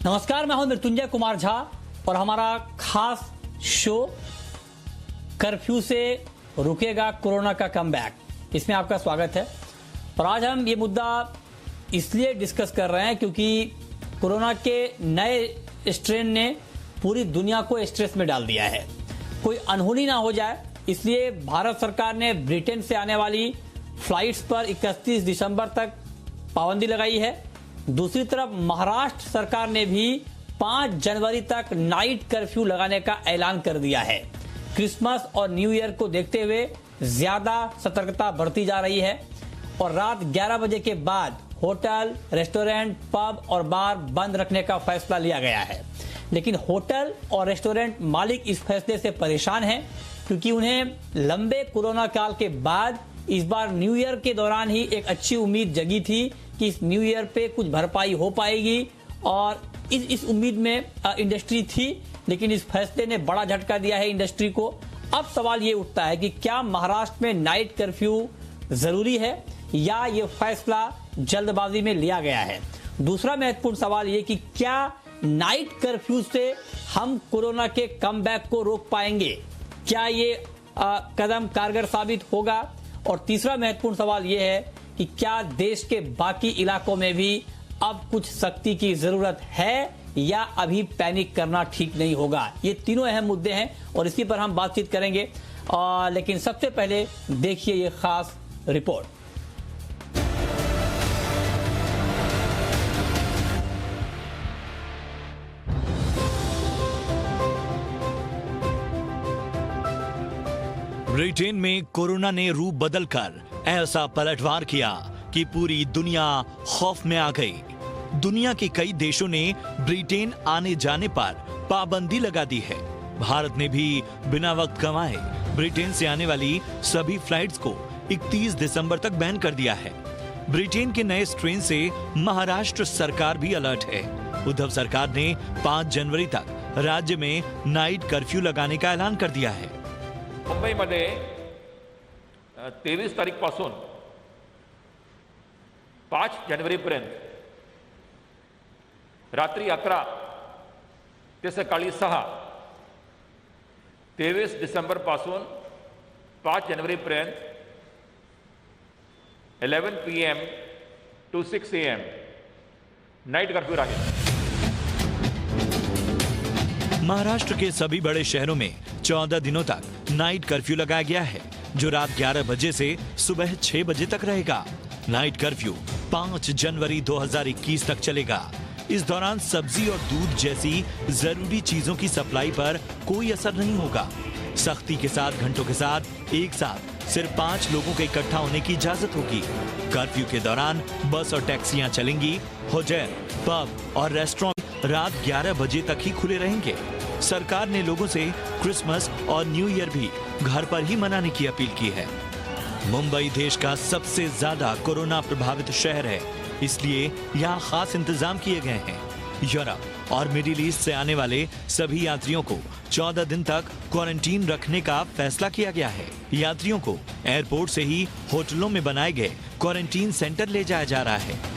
नमस्कार, मैं हूं मृत्युंजय कुमार झा और हमारा खास शो कर्फ्यू से रुकेगा कोरोना का कमबैक, इसमें आपका स्वागत है। और आज हम ये मुद्दा इसलिए डिस्कस कर रहे हैं क्योंकि कोरोना के नए स्ट्रेन ने पूरी दुनिया को स्ट्रेस में डाल दिया है। कोई अनहोनी ना हो जाए इसलिए भारत सरकार ने ब्रिटेन से आने वाली फ्लाइट्स पर 31 दिसंबर तक पाबंदी लगाई है। दूसरी तरफ महाराष्ट्र सरकार ने भी 5 जनवरी तक नाइट कर्फ्यू लगाने का ऐलान कर दिया है। क्रिसमस और न्यू ईयर को देखते हुए ज्यादा सतर्कता बरती जा रही है और रात 11 बजे के बाद होटल, रेस्टोरेंट, पब और बार बंद रखने का फैसला लिया गया है। लेकिन होटल और रेस्टोरेंट मालिक इस फैसले से परेशान हैं क्योंकि उन्हें लंबे कोरोना काल के बाद इस बार न्यू ईयर के दौरान ही एक अच्छी उम्मीद जगी थी कि इस न्यू ईयर पे कुछ भरपाई हो पाएगी और इस उम्मीद में इंडस्ट्री थी। लेकिन इस फैसले ने बड़ा झटका दिया है इंडस्ट्री को। अब सवाल ये उठता है कि क्या महाराष्ट्र में नाइट कर्फ्यू जरूरी है या ये फैसला जल्दबाजी में लिया गया है। दूसरा महत्वपूर्ण सवाल ये कि क्या नाइट कर्फ्यू से हम कोरोना के कमबैक को रोक पाएंगे, क्या ये कदम कारगर साबित होगा। और तीसरा महत्वपूर्ण सवाल यह है कि क्या देश के बाकी इलाकों में भी अब कुछ सख्ती की जरूरत है या अभी पैनिक करना ठीक नहीं होगा। ये तीनों अहम मुद्दे हैं और इसी पर हम बातचीत करेंगे। लेकिन सबसे पहले देखिए ये खास रिपोर्ट। ब्रिटेन में कोरोना ने रूप बदलकर ऐसा पलटवार किया कि पूरी दुनिया खौफ में आ गई। दुनिया के कई देशों ने ब्रिटेन आने जाने पर पाबंदी लगा दी है। भारत ने भी बिना वक्त गंवाए ब्रिटेन से आने वाली सभी फ्लाइट्स को 31 दिसंबर तक बैन कर दिया है। ब्रिटेन के नए स्ट्रेन से महाराष्ट्र सरकार भी अलर्ट है। उद्धव सरकार ने 5 जनवरी तक राज्य में नाइट कर्फ्यू लगाने का ऐलान कर दिया है। मुंबईमध्ये 23 तारीखपासून 5 जानेवारीपर्यंत रात्री 11 ते सकाळी 6, 23 डिसेंबरपासून 5 जानेवारीपर्यंत 11 PM to 6 AM night curfew राहील। महाराष्ट्र के सभी बड़े शहरों में 14 दिनों तक नाइट कर्फ्यू लगाया गया है जो रात 11 बजे से सुबह 6 बजे तक रहेगा। नाइट कर्फ्यू 5 जनवरी 2021 तक चलेगा। इस दौरान सब्जी और दूध जैसी जरूरी चीजों की सप्लाई पर कोई असर नहीं होगा। सख्ती के साथ घंटों के साथ एक साथ सिर्फ 5 लोगों के इकट्ठा होने की इजाजत होगी। कर्फ्यू के दौरान बस और टैक्सियां चलेंगी। होटल, पब और रेस्टोरेंट रात 11 बजे तक ही खुले रहेंगे। सरकार ने लोगों से क्रिसमस और न्यू ईयर भी घर पर ही मनाने की अपील की है। मुंबई देश का सबसे ज्यादा कोरोना प्रभावित शहर है, इसलिए यहाँ खास इंतजाम किए गए हैं। यूरोप और मिडिल ईस्ट से आने वाले सभी यात्रियों को 14 दिन तक क्वारंटीन रखने का फैसला किया गया है। यात्रियों को एयरपोर्ट से ही होटलों में बनाए गए क्वारंटीन सेंटर ले जाया जा रहा है।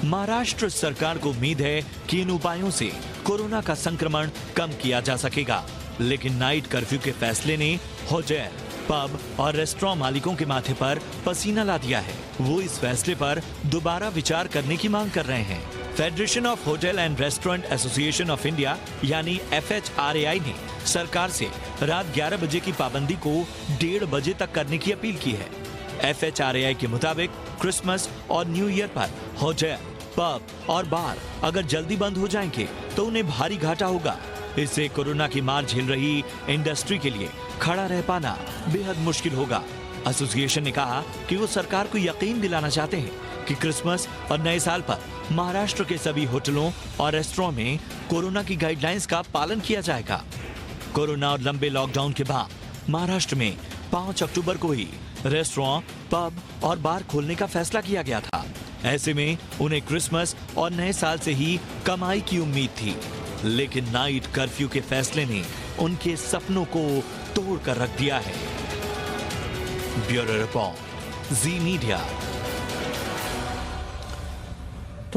महाराष्ट्र सरकार को उम्मीद है कि इन उपायों से कोरोना का संक्रमण कम किया जा सकेगा। लेकिन नाइट कर्फ्यू के फैसले ने होटल, पब और रेस्टोरेंट मालिकों के माथे पर पसीना ला दिया है। वो इस फैसले पर दोबारा विचार करने की मांग कर रहे हैं। Federation of hotel and restaurant association of India यानी FHRAI ने सरकार से रात 11 बजे की पाबंदी को 1:30 बजे तक करने की अपील की है। FHRAI के मुताबिक क्रिसमस और न्यू ईयर पर होटल, पब और बार अगर जल्दी बंद हो जाएंगे तो उन्हें भारी घाटा होगा। इससे कोरोना की मार झेल रही इंडस्ट्री के लिए खड़ा रह पाना बेहद मुश्किल होगा। एसोसिएशन ने कहा कि वो सरकार को यकीन दिलाना चाहते हैं कि क्रिसमस और नए साल पर महाराष्ट्र के सभी होटलों और रेस्टोरेंट में कोरोना की गाइडलाइंस का पालन किया जाएगा। कोरोना और लंबे लॉकडाउन के बाद महाराष्ट्र में 5 अक्टूबर को ही रेस्टोरेंट, पब और बार खोलने का फैसला किया गया था। ऐसे में उन्हें क्रिसमस और नए साल से ही कमाई की उम्मीद थी, लेकिन नाइट कर्फ्यू के फैसले ने उनके सपनों को तोड़ कर रख दिया है। ब्यूरो रिपोर्ट, जी मीडिया।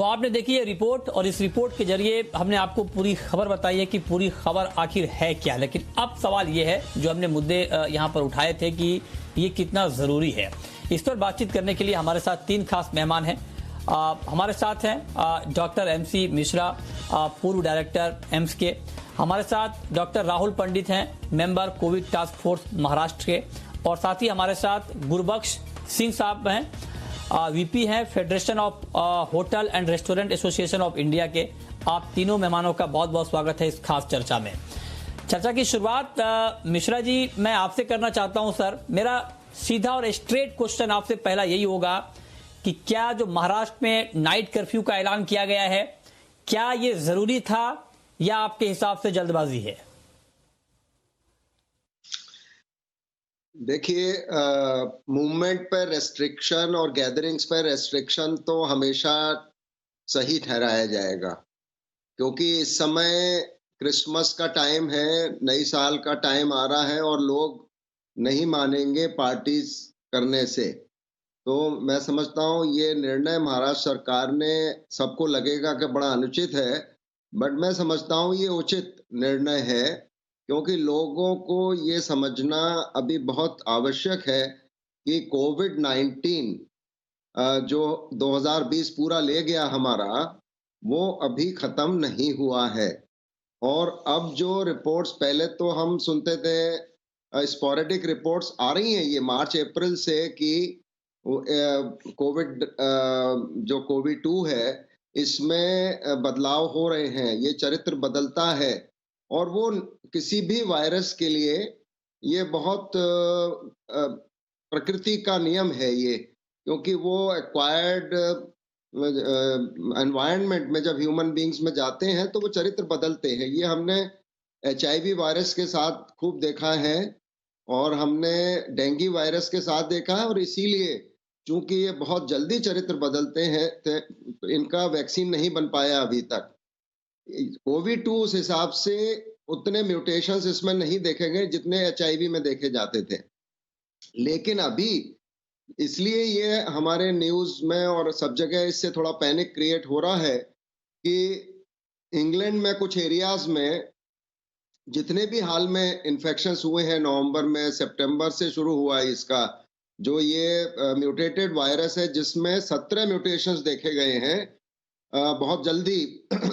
तो आपने देखी ये रिपोर्ट और इस रिपोर्ट के जरिए हमने आपको पूरी खबर बताई है कि पूरी खबर आखिर है क्या। लेकिन अब सवाल ये है, जो हमने मुद्दे यहाँ पर उठाए थे कि ये कितना जरूरी है, इस पर बातचीत करने के लिए हमारे साथ 3 खास मेहमान हैं। हमारे साथ हैं डॉक्टर MC मिश्रा, पूर्व डायरेक्टर एम्स के। हमारे साथ डॉक्टर राहुल पंडित हैं, member Covid task force Maharashtra के। और साथ ही हमारे साथ गुरबख्श सिंह साहब हैं, VP हैं federation of hotel and restaurant association of India के। आप तीनों मेहमानों का बहुत बहुत स्वागत है इस खास चर्चा में। चर्चा की शुरुआत मिश्रा जी मैं आपसे करना चाहता हूं। सर, मेरा सीधा और स्ट्रेट क्वेश्चन आपसे पहला यही होगा कि क्या जो महाराष्ट्र में नाइट कर्फ्यू का ऐलान किया गया है, क्या ये जरूरी था या आपके हिसाब से जल्दबाजी है? देखिए, मूवमेंट पर रेस्ट्रिक्शन और गैदरिंग्स पर रेस्ट्रिक्शन तो हमेशा सही ठहराया जाएगा, क्योंकि इस समय क्रिसमस का टाइम है, नई साल का टाइम आ रहा है और लोग नहीं मानेंगे पार्टीज करने से। तो मैं समझता हूँ ये निर्णय महाराष्ट्र सरकार ने, सबको लगेगा कि बड़ा अनुचित है, बट मैं समझता हूँ ये उचित निर्णय है, क्योंकि लोगों को ये समझना अभी बहुत आवश्यक है कि कोविड-19 जो 2020 पूरा ले गया हमारा, वो अभी खत्म नहीं हुआ है। और अब जो रिपोर्ट्स, पहले तो हम सुनते थे स्पोरेडिक रिपोर्ट्स आ रही हैं ये मार्च अप्रैल से कि कोविड जो कोविड-2 है इसमें बदलाव हो रहे हैं, ये चरित्र बदलता है और वो किसी भी वायरस के लिए ये बहुत प्रकृति का नियम है ये, क्योंकि वो एक्वायर्ड एनवायरनमेंट में जब ह्यूमन बीइंग्स में जाते हैं तो वो चरित्र बदलते हैं। ये हमने HIV वायरस के साथ खूब देखा है और हमने डेंगू वायरस के साथ देखा है, और इसीलिए चूंकि ये बहुत जल्दी चरित्र बदलते हैं तो इनका वैक्सीन नहीं बन पाया अभी तक। कोविड-2 उस हिसाब से उतने म्यूटेशंस इसमें नहीं देखे गए जितने HIV में देखे जाते थे। लेकिन अभी इसलिए ये हमारे न्यूज में और सब जगह इससे थोड़ा पैनिक क्रिएट हो रहा है कि इंग्लैंड में कुछ एरियाज में जितने भी हाल में इन्फेक्शंस हुए हैं, नवंबर में, सितंबर से शुरू हुआ है इसका जो ये म्यूटेटेड वायरस है, जिसमें 17 म्यूटेशंस देखे गए हैं बहुत जल्दी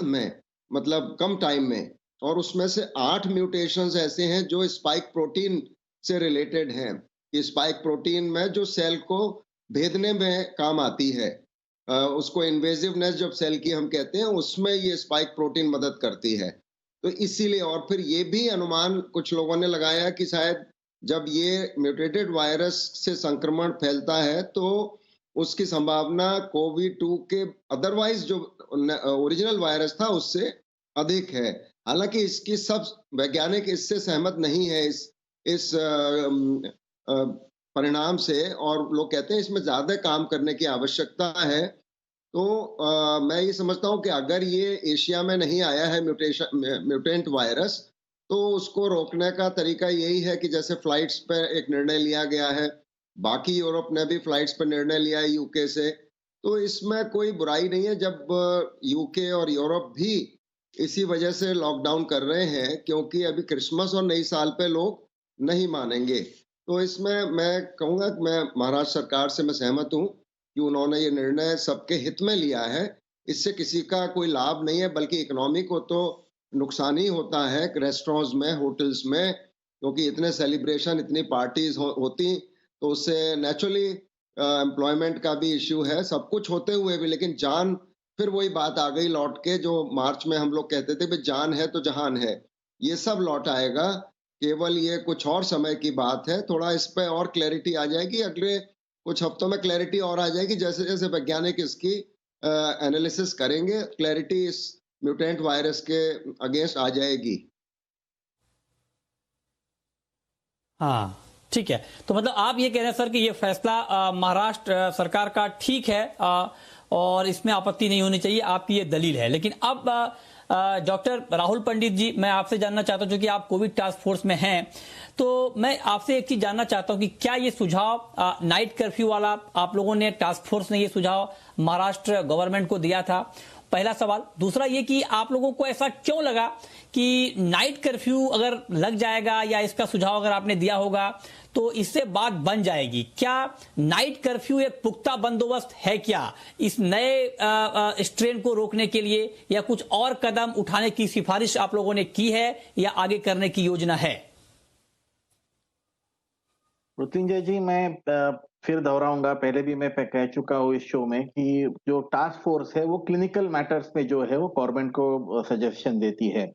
में, मतलब कम टाइम में, और उसमें से 8 म्यूटेशंस ऐसे हैं जो स्पाइक प्रोटीन से रिलेटेड हैं कि स्पाइक प्रोटीन में जो सेल को भेदने में काम आती है, उसको इन्वेजिवनेस जब सेल की हम कहते हैं, उसमें ये स्पाइक प्रोटीन मदद करती है। तो इसीलिए, और फिर ये भी अनुमान कुछ लोगों ने लगाया कि शायद जब ये म्यूटेटेड वायरस से संक्रमण फैलता है तो उसकी संभावना कोविड-2 के अदरवाइज जो ओरिजिनल वायरस था उससे अधिक है। हालांकि इसकी सब वैज्ञानिक इससे सहमत नहीं है इस परिणाम से, और लोग कहते हैं इसमें ज्यादा काम करने की आवश्यकता है। तो मैं ये समझता हूँ कि अगर ये एशिया में नहीं आया है म्यूटेंट वायरस, तो उसको रोकने का तरीका यही है कि जैसे फ्लाइट्स पर एक निर्णय लिया गया है, बाकी यूरोप ने भी फ्लाइट्स पर निर्णय लिया है यूके से, तो इसमें कोई बुराई नहीं है जब यूके और यूरोप भी इसी वजह से लॉकडाउन कर रहे हैं, क्योंकि अभी क्रिसमस और नई साल पे लोग नहीं मानेंगे। तो इसमें मैं कहूँगा कि मैं महाराष्ट्र सरकार से मैं सहमत हूँ कि उन्होंने ये निर्णय सबके हित में लिया है। इससे किसी का कोई लाभ नहीं है, बल्कि इकोनॉमी को तो नुकसान ही होता है, रेस्टोरेंट्स में, होटल्स में, क्योंकि इतने सेलिब्रेशन, इतनी पार्टीज होती, तो उससे नेचुरली एम्प्लॉयमेंट का भी इश्यू है, सब कुछ होते हुए भी। लेकिन जान, फिर वही बात आ गई लौट के जो मार्च में हम लोग कहते थे भाई जान है तो जहान है, ये सब लौट आएगा। केवल ये कुछ और समय की बात है, थोड़ा इस पे और क्लैरिटी आ जाएगी, अगले कुछ हफ्तों में क्लैरिटी और आ जाएगी, जैसे जैसे वैज्ञानिक इसकी एनालिसिस करेंगे, क्लैरिटी इस म्यूटेंट वायरस के अगेंस्ट आ जाएगी। हाँ, ठीक है। तो मतलब आप ये कह रहे हैं सर कि ये फैसला महाराष्ट्र सरकार का ठीक है, और इसमें आपत्ति नहीं होनी चाहिए, आपकी ये दलील है। लेकिन अब डॉक्टर राहुल पंडित जी, मैं आपसे जानना चाहता हूं, क्योंकि आप कोविड टास्क फोर्स में हैं, तो मैं आपसे एक चीज जानना चाहता हूं कि क्या ये सुझाव नाइट कर्फ्यू वाला आप लोगों ने, टास्क फोर्स ने ये सुझाव महाराष्ट्र गवर्नमेंट को दिया था? पहला सवाल। दूसरा ये कि आप लोगों को ऐसा क्यों लगा कि नाइट कर्फ्यू अगर लग जाएगा या इसका सुझाव अगर आपने दिया होगा तो इससे बात बन जाएगी? क्या नाइट कर्फ्यू एक पुख्ता बंदोबस्त है क्या इस नए स्ट्रेन को रोकने के लिए, या कुछ और कदम उठाने की सिफारिश आप लोगों ने की है या आगे करने की योजना है? मृत्युंजय जी, मैं फिर दोहराऊंगा, पहले भी मैं कह चुका हूँ इस शो में कि जो टास्क फोर्स है वो क्लिनिकल मैटर्स में जो है वो गवर्नमेंट को सजेशन देती है।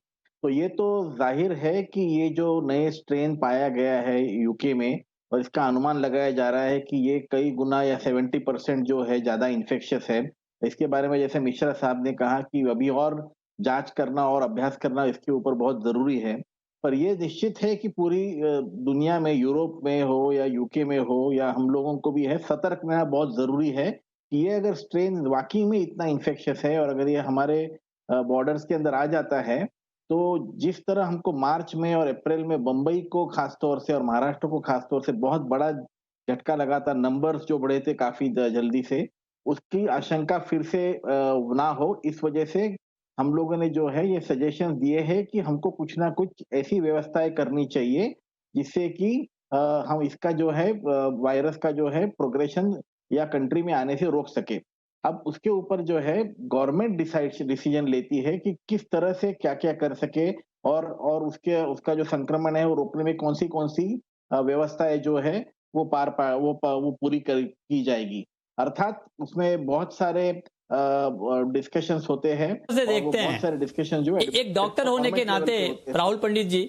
तो ये तो जाहिर है कि ये जो नए स्ट्रेन पाया गया है यूके में, और इसका अनुमान लगाया जा रहा है कि ये कई गुना या 70% जो है ज्यादा इन्फेक्शियस है। इसके बारे में जैसे मिश्रा साहब ने कहा कि अभी और जांच करना और अभ्यास करना इसके ऊपर बहुत जरूरी है। पर ये निश्चित है कि पूरी दुनिया में, यूरोप में हो या यूके में हो या हम लोगों को भी है, सतर्क रहना बहुत जरूरी है कि ये अगर स्ट्रेन वाकई में इतना इन्फेक्शियस है और अगर ये हमारे बॉर्डर्स के अंदर आ जाता है, तो जिस तरह हमको मार्च में और अप्रैल में बंबई को खासतौर से और महाराष्ट्र को खासतौर से बहुत बड़ा झटका लगा था, नंबर्स जो बढ़े थे काफी जल्दी से, उसकी आशंका फिर से ना हो, इस वजह से हम लोगों ने जो है ये सजेशन दिए हैं कि हमको कुछ ना कुछ ऐसी व्यवस्थाएं करनी चाहिए जिससे कि हम इसका जो है वायरस का जो है प्रोग्रेशन या कंट्री में आने से रोक सके। अब उसके ऊपर जो है गवर्नमेंट डिसीजन लेती है कि किस तरह से क्या क्या कर सके और उसका जो संक्रमण है वो रोकने में कौन सी व्यवस्थाएं जो है वो वो पूरी की जाएगी। अर्थात उसमें बहुत सारे डिस्कशंस होते हैं, से देखते हैं, बहुत सारे डिस्कशन जो है एक डॉक्टर होने के नाते राहुल पंडित जी,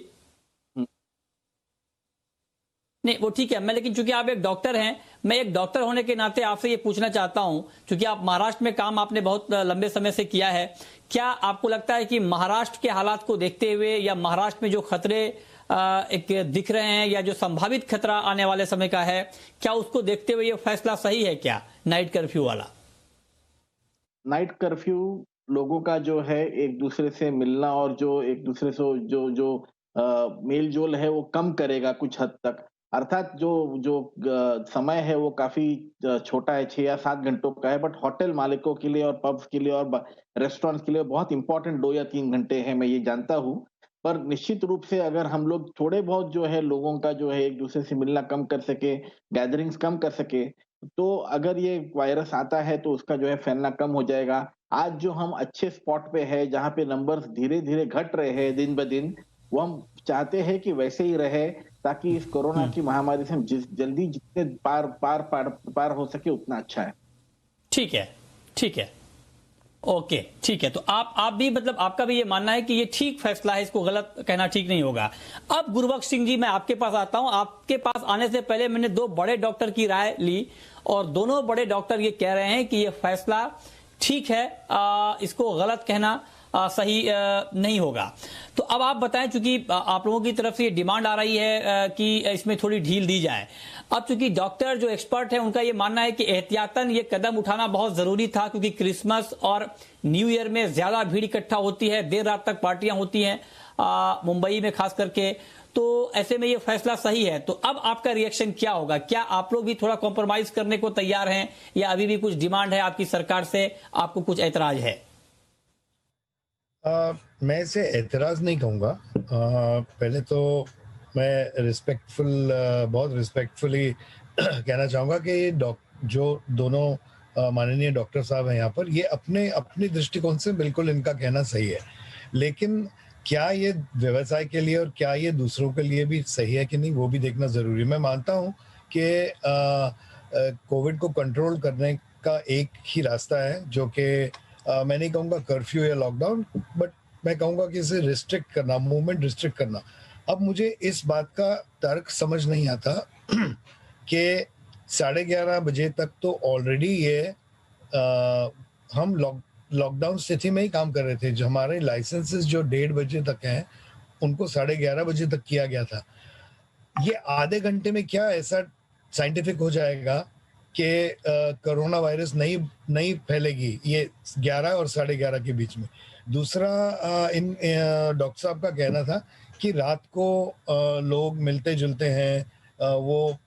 नहीं वो ठीक है, मैं लेकिन चूंकि आप एक डॉक्टर हैं, मैं एक डॉक्टर होने के नाते आपसे ये पूछना चाहता हूं, क्योंकि आप महाराष्ट्र में काम आपने बहुत लंबे समय से किया है, क्या आपको लगता है कि महाराष्ट्र के हालात को देखते हुए या महाराष्ट्र में जो खतरे एक दिख रहे हैं या जो संभावित खतरा आने वाले समय का है, क्या उसको देखते हुए ये फैसला सही है क्या नाइट कर्फ्यू वाला? नाइट कर्फ्यू लोगों का जो है एक दूसरे से मिलना और जो एक दूसरे से जो मेल जोल है वो कम करेगा कुछ हद तक। अर्थात जो समय है वो काफी छोटा है, 6 या 7 घंटों का है, बट होटल मालिकों के लिए और पब्स के लिए और रेस्टोरेंट्स के लिए बहुत इंपॉर्टेंट 2 या 3 घंटे है, मैं ये जानता हूँ। पर निश्चित रूप से अगर हम लोग थोड़े बहुत जो है लोगों का जो है एक दूसरे से मिलना कम कर सके, गैदरिंग्स कम कर सके, तो अगर ये वायरस आता है तो उसका जो है फैलना कम हो जाएगा। आज जो हम अच्छे स्पॉट पे है जहाँ पे नंबर्स धीरे धीरे घट रहे हैं दिन ब दिन, वो हम चाहते हैं कि वैसे ही रहे, ताकि इस कोरोना की महामारी से हम जल्दी जितने पार हो सके उतना अच्छा है। ठीक है, ठीक है, ओके, ठीक है। तो आप भी मतलब आपका भी ये मानना है कि ये ठीक फैसला है, इसको गलत कहना ठीक नहीं होगा। अब गुरबख्श सिंह जी, मैं आपके पास आता हूं। आपके पास आने से पहले मैंने 2 बड़े डॉक्टर की राय ली और दोनों बड़े डॉक्टर ये कह रहे हैं कि ये फैसला ठीक है, इसको गलत कहना सही नहीं होगा। तो अब आप बताएं, चूंकि आप लोगों की तरफ से ये डिमांड आ रही है कि इसमें थोड़ी ढील दी जाए। अब चूंकि डॉक्टर जो एक्सपर्ट है उनका ये मानना है कि एहतियातन ये कदम उठाना बहुत जरूरी था, क्योंकि क्रिसमस और न्यू ईयर में ज्यादा भीड़ इकट्ठा होती है, देर रात तक पार्टियां होती हैं मुंबई में खास करके, तो ऐसे में ये फैसला सही है। तो अब आपका रिएक्शन क्या होगा? क्या आप लोग भी थोड़ा कॉम्प्रोमाइज करने को तैयार हैं या अभी भी कुछ डिमांड है आपकी सरकार से, आपको कुछ ऐतराज है? मैं इसे ऐतराज नहीं कहूँगा। पहले तो मैं बहुत रिस्पेक्टफुली कहना चाहूँगा कि जो दोनों माननीय डॉक्टर साहब हैं यहाँ पर, ये अपने दृष्टिकोण से बिल्कुल इनका कहना सही है, लेकिन क्या ये व्यवसाय के लिए और क्या ये दूसरों के लिए भी सही है कि नहीं, वो भी देखना जरूरी है। मैं मानता हूँ कि कोविड को कंट्रोल करने का एक ही रास्ता है, जो कि मैं नहीं कहूँगा कर्फ्यू या लॉकडाउन, बट मैं कहूँगा कि इसे रिस्ट्रिक्ट करना, मूवमेंट रिस्ट्रिक्ट करना। अब मुझे इस बात का तर्क समझ नहीं आता कि 11:30 बजे तक तो ऑलरेडी ये हम लॉकडाउन स्थिति में ही काम कर रहे थे। जो हमारे लाइसेंसेस जो 1:30 बजे तक हैं, उनको 11:30 बजे तक किया गया था। ये आधे घंटे में क्या ऐसा साइंटिफिक हो जाएगा कि कोरोना वायरस नहीं फैलेगी ये 11 और 11:30 के बीच में। दूसरा इन डॉक्टर साहब का कहना था कि रात को लोग मिलते जुलते हैं, वो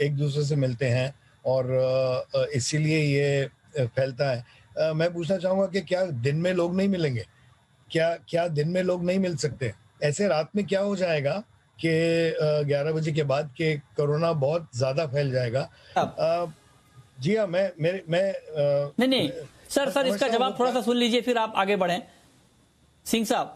एक दूसरे से मिलते हैं और इसीलिए ये फैलता है। मैं पूछना चाहूंगा कि क्या दिन में लोग नहीं मिलेंगे? क्या दिन में लोग नहीं मिल सकते? ऐसे रात में क्या हो जाएगा कि 11 बजे के बाद के कोरोना बहुत ज्यादा फैल जाएगा। जी हाँ, मैं नहीं सर इसका जवाब थोड़ा सा सुन लीजिए, फिर आप आगे बढ़ें। सिंह साहब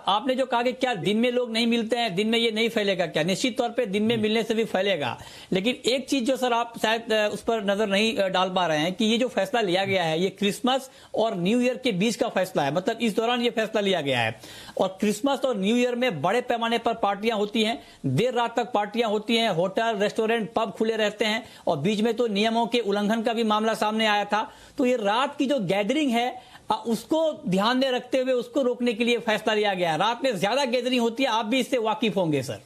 आपने जो कहा कि क्या दिन में लोग नहीं मिलते हैं, दिन में ये नहीं फैलेगा क्या? निश्चित तौर पे दिन में मिलने से भी फैलेगा, लेकिन एक चीज जो सर आप शायद उस पर नजर नहीं डाल पा रहे हैं कि ये जो फैसला लिया गया है ये क्रिसमस और न्यू ईयर के बीच का फैसला है, मतलब इस दौरान ये फैसला लिया गया है। और क्रिसमस और न्यू ईयर में बड़े पैमाने पर पार्टियां होती हैं, देर रात तक पार्टियां होती हैं, होटल रेस्टोरेंट पब खुले रहते हैं, और बीच में तो नियमों के उल्लंघन का भी मामला सामने आया था। तो ये रात की जो गैदरिंग है उसको ध्यान में रखते हुए उसको रोकने के लिए फैसला लिया गया है। रात में ज्यादा गैदरिंग होती है, आप भी इससे वाकिफ होंगे सर।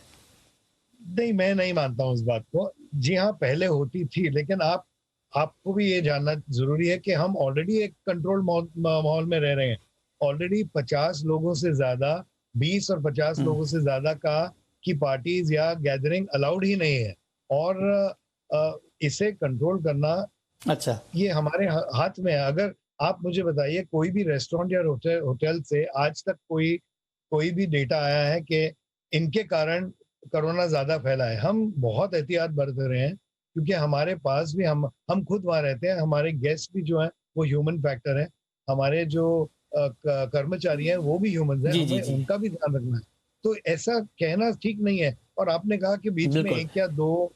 नहीं, मैं नहीं मानता हूं इस बात को। जी हाँ, पहले होती थी, लेकिन आपको भी ये जानना जरूरी है कि हम ऑलरेडी एक कंट्रोल माहौल में रह रहे हैं। ऑलरेडी 50 लोगों से ज्यादा, 20 और 50 लोगों से ज्यादा की पार्टीज या गैदरिंग अलाउड ही नहीं है, और इसे कंट्रोल करना अच्छा ये हमारे हाथ में है। अगर आप मुझे बताइए, कोई भी रेस्टोरेंट या होटल से आज तक कोई भी डेटा आया है कि इनके कारण कोरोना ज्यादा फैला है? हम बहुत एहतियात बरत रहे हैं, क्योंकि हमारे पास भी हम खुद वहां रहते हैं, हमारे गेस्ट भी जो है वो ह्यूमन फैक्टर है, हमारे जो कर्मचारी हैं वो भी ह्यूमन हैं, हमें उनका भी ध्यान रखना है। तो ऐसा कहना ठीक नहीं है। और आपने कहा कि बीच में 1 या 2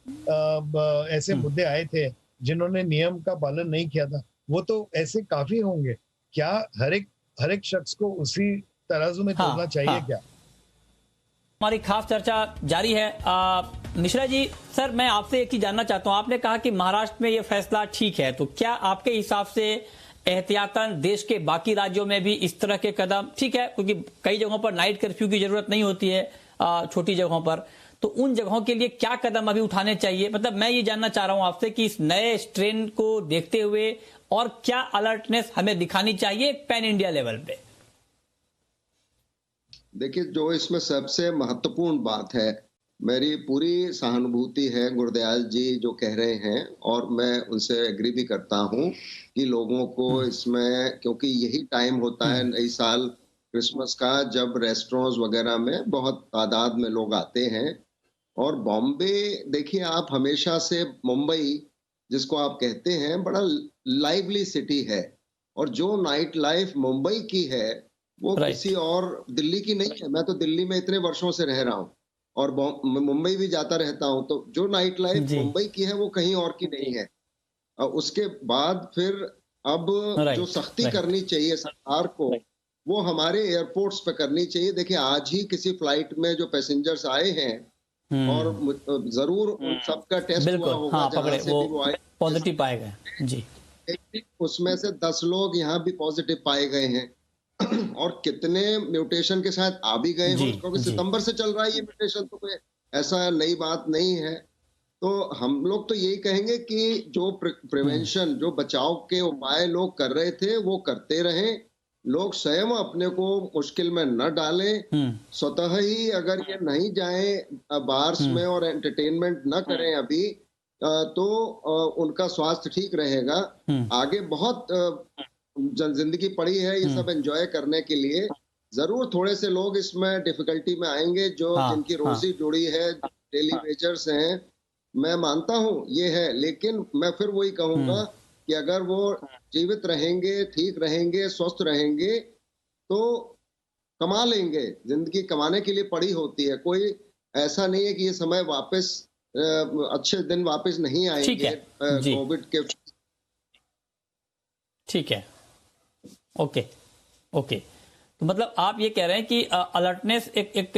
ऐसे मुद्दे आए थे जिन्होंने नियम का पालन नहीं किया था, वो तो ऐसे काफी होंगे। क्या हर एक शख्स को उसी तराजू में तोलना चाहिए क्या? हमारी खास चर्चा जारी है। मिश्रा जी, सर मैं आपसे एक ही जानना चाहता हूं, आपने कहा कि महाराष्ट्र में ये फैसला ठीक है, तो क्या आपके हिसाब से एहतियातन देश के बाकी राज्यों में भी इस तरह के कदम ठीक है? क्योंकि कई जगहों पर नाइट कर्फ्यू की जरूरत नहीं होती है, छोटी जगहों पर, तो उन जगहों के लिए क्या कदम अभी उठाने चाहिए? मतलब मैं ये जानना चाह रहा हूं आपसे कि इस नए स्ट्रेन को देखते हुए और क्या अलर्टनेस हमें दिखानी चाहिए पैन इंडिया लेवल पे? देखिए, जो इसमें सबसे महत्वपूर्ण बात है, मेरी पूरी सहानुभूति है गुरदयाल जी जो कह रहे हैं, और मैं उनसे एग्री भी करता हूं कि लोगों को इसमें, क्योंकि यही टाइम होता है नई साल क्रिसमस का, जब रेस्टोरेंट्स वगैरह में बहुत तादाद में लोग आते हैं। और बॉम्बे देखिए, आप हमेशा से मुंबई जिसको आप कहते हैं बड़ा लाइवली सिटी है, और जो नाइट लाइफ मुंबई की है वो किसी और, दिल्ली की नहीं है। मैं तो दिल्ली में इतने वर्षों से रह रहा हूँ और मुंबई भी जाता रहता हूँ, तो जो नाइट लाइफ मुंबई की है वो कहीं और की नहीं है। उसके बाद फिर अब जो सख्ती करनी चाहिए सरकार को, वो हमारे एयरपोर्ट्स पे करनी चाहिए। देखिए, आज ही किसी फ्लाइट में जो पैसेंजर्स आए हैं, और जरूर उन सबका टेस्ट हुआ होगा, जहां से भी वो आए पॉजिटिव पाए गए जी, उसमें से 10 लोग यहाँ भी पॉजिटिव पाए गए हैं, और कितने म्यूटेशन के साथ आ भी गए हैं, क्योंकि सितंबर से चल रहा है ये म्यूटेशन, तो कोई ऐसा नई बात नहीं है। तो हम लोग तो यही कहेंगे कि जो प्रिवेंशन, जो बचाव के उपाय लोग कर रहे थे वो करते रहें, लोग स्वयं अपने को मुश्किल में न डालें, स्वतः ही अगर ये नहीं जाएं बार्स में और एंटरटेनमेंट न करें अभी, तो उनका स्वास्थ्य ठीक रहेगा। आगे बहुत जिंदगी पड़ी है ये सब एंजॉय करने के लिए। जरूर थोड़े से लोग इसमें डिफिकल्टी में आएंगे, जो जिनकी रोजी जुड़ी है, डेली वेजर्स हैं, मैं मानता हूं ये है, लेकिन मैं फिर वही कहूंगा कि अगर वो जीवित रहेंगे, ठीक रहेंगे, स्वस्थ रहेंगे, तो कमा लेंगे। जिंदगी कमाने के लिए पड़ी होती है, कोई ऐसा नहीं है कि ये समय वापस, अच्छे दिन वापस नहीं आएंगे कोविड के। ठीक है, ओके। तो मतलब आप ये कह रहे हैं कि अलर्टनेस एक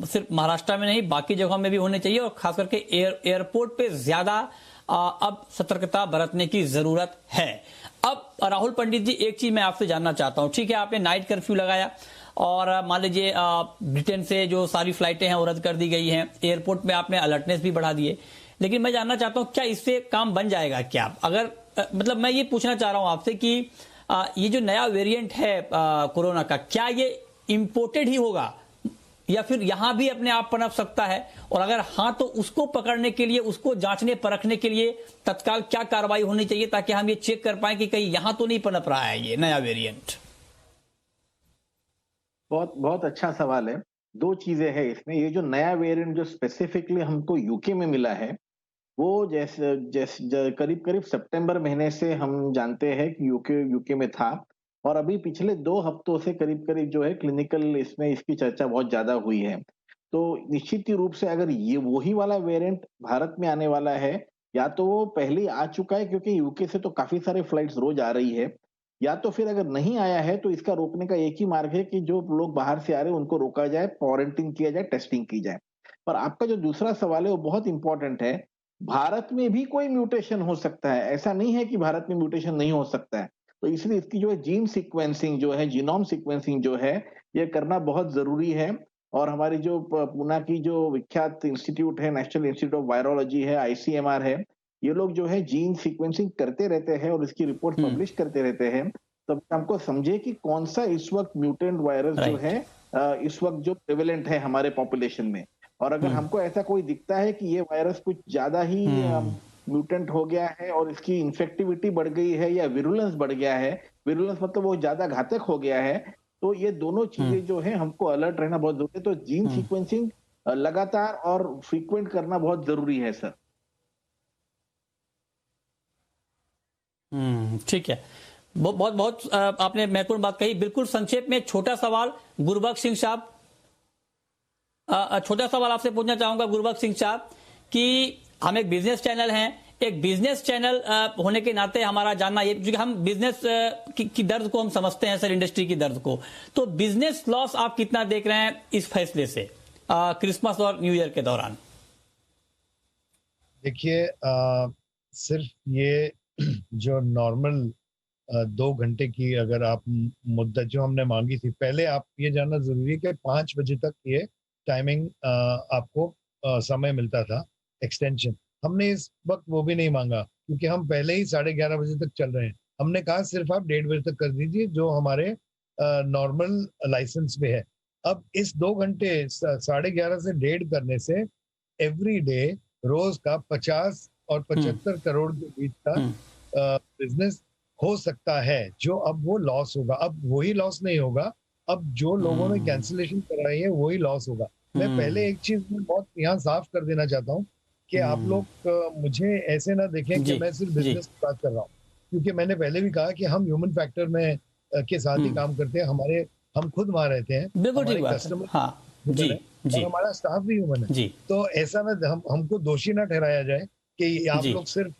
सिर्फ महाराष्ट्र में नहीं बाकी जगहों में भी होने चाहिए, और खास करके एयरपोर्ट पे ज्यादा अब सतर्कता बरतने की जरूरत है। अब राहुल पंडित जी, एक चीज मैं आपसे जानना चाहता हूं, ठीक है आपने नाइट कर्फ्यू लगाया, और मान लीजिए ब्रिटेन से जो सारी फ्लाइटें हैं वो रद्द कर दी गई हैं, एयरपोर्ट में आपने अलर्टनेस भी बढ़ा दिए, लेकिन मैं जानना चाहता हूं क्या इससे काम बन जाएगा क्या? अगर मतलब मैं ये पूछना चाह रहा हूं आपसे कि ये जो नया वेरिएंट है कोरोना का, क्या ये इंपोर्टेड ही होगा या फिर यहां भी अपने आप पनप सकता है? और अगर हां तो उसको पकड़ने के लिए, उसको जांचने परखने के लिए तत्काल क्या कार्रवाई होनी चाहिए ताकि हम ये चेक कर पाए कि कहीं यहां तो नहीं पनप रहा है ये नया वेरिएंट? बहुत बहुत अच्छा सवाल है। दो चीजें हैं इसमें। ये जो नया वेरिएंट जो स्पेसिफिकली हमको यूके में मिला है, वो जैसे करीब करीब सितंबर महीने से हम जानते हैं कि यूके में था, और अभी पिछले 2 हफ्तों से करीब करीब जो है क्लिनिकल इसमें इसकी चर्चा बहुत ज्यादा हुई है। तो निश्चित ही रूप से अगर ये वही वाला वेरिएंट भारत में आने वाला है, या तो वो पहले ही आ चुका है क्योंकि यूके से तो काफी सारे फ्लाइट्स रोज आ रही है, या तो फिर अगर नहीं आया है तो इसका रोकने का एक ही मार्ग है कि जो लोग बाहर से आ रहे हैं उनको रोका जाए, क्वारंटीन किया जाए, टेस्टिंग की जाए। पर आपका जो दूसरा सवाल है वो बहुत इंपॉर्टेंट है। भारत में भी कोई म्यूटेशन हो सकता है, ऐसा नहीं है कि भारत में म्यूटेशन नहीं हो सकता है। तो इसलिए इसकी जो है जीन सीक्वेंसिंग जो है, जीनोम सीक्वेंसिंग जो है, ये करना बहुत जरूरी है। और हमारी जो पुणे की जो विख्यात इंस्टीट्यूट है, नेशनल इंस्टीट्यूट ऑफ वायरोलॉजी है, ICMR है, ये लोग जो है जीन सीक्वेंसिंग करते रहते हैं और इसकी रिपोर्ट पब्लिश करते रहते हैं। तब हमको समझे कि कौन सा इस वक्त म्यूटेंट वायरस जो है इस वक्त जो प्रेवेलेंट है हमारे पॉपुलेशन में। और अगर हमको ऐसा कोई दिखता है कि ये वायरस कुछ ज्यादा ही म्यूटेंट हो गया है और इसकी इन्फेक्टिविटी बढ़ गई है या विरुलेंस बढ़ गया है, विरुलेंस मतलब वो ज्यादा घातक हो गया है, तो ये दोनों चीजें जो है हमको अलर्ट रहना बहुत जरूरी है। तो जीन सीक्वेंसिंग लगातार और फ्रीक्वेंट करना बहुत जरूरी है सर। ठीक है, बहुत बहुत आपने महत्वपूर्ण बात कही। बिल्कुल संक्षेप में छोटा सवाल गुरबख्श सिंह साहब, छोटा सवाल आपसे पूछना चाहूंगा गुरबख्श सिंह साहब कि हम एक बिजनेस चैनल हैं, एक बिजनेस चैनल होने के नाते हमारा जानना ये, क्योंकि हम बिजनेस की दर्द को हम समझते हैं सर, इंडस्ट्री की दर्द को, तो बिजनेस लॉस आप कितना देख रहे हैं इस फैसले से क्रिसमस और न्यू ईयर के दौरान? देखिए, सिर्फ ये जो नॉर्मल 2 घंटे की अगर आप मुद्दत जो हमने मांगी थी, पहले आप ये जानना जरूरी है कि 5 बजे तक ये टाइमिंग आपको समय मिलता था एक्सटेंशन। हमने इस वक्त वो भी नहीं मांगा क्योंकि हम पहले ही 11:30 बजे तक चल रहे हैं। हमने कहा सिर्फ आप 1:30 बजे तक कर दीजिए जो हमारे नॉर्मल लाइसेंस पे है। अब इस 2 घंटे 11:30 से 1:30 करने से एवरी डे रोज का 50 और 75 करोड़ के बीच का बिजनेस हो सकता है, जो अब वो लॉस होगा। अब वही लॉस नहीं होगा, अब जो लोगों ने कैंसिलेशन कराई है वही लॉस होगा। मैं पहले एक चीज में बहुत यहाँ साफ कर देना चाहता हूँ कि आप लोग मुझे ऐसे ना देखें कि मैं सिर्फ बिजनेस की बात कर रहा हूँ, क्योंकि मैंने पहले भी कहा कि हम ह्यूमन फैक्टर में के साथ ही काम करते हैं। हम खुद वहां रहते हैं, हमारे कस्टमर, हमारा स्टाफ भी ह्यूमन है। तो ऐसा ना हमको दोषी ना ठहराया जाए कि आप लोग सिर्फ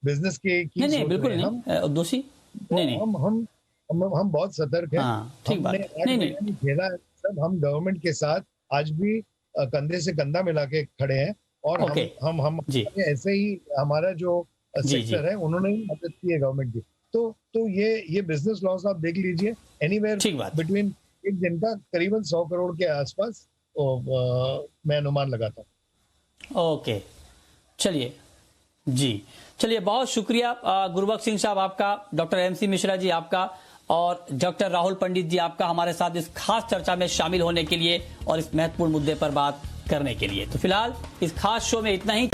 बिजनेस के की नहीं, बिल्कुल नहीं दोषी नहीं। हम बहुत सतर्क हैं। हमने खेला सब, हम गवर्नमेंट के साथ आज भी कंधे से कंधा मिला के खड़े हैं और हम ऐसे ही हमारा जो सेक्टर है उन्होंने ही मदद की है गवर्नमेंट की। तो ये बिजनेस लॉस आप देख लीजिए, एनीवेयर बिटवीन एक दिन का करीबन 100 करोड़ के आसपास मैं अनुमान लगाता हूँ। ओके, चलिए बहुत शुक्रिया गुरबख्श सिंह साहब आपका, डॉक्टर MC मिश्रा जी आपका, और डॉक्टर राहुल पंडित जी आपका हमारे साथ इस खास चर्चा में शामिल होने के लिए और इस महत्वपूर्ण मुद्दे पर बात करने के लिए। तो फिलहाल इस खास शो में इतना ही।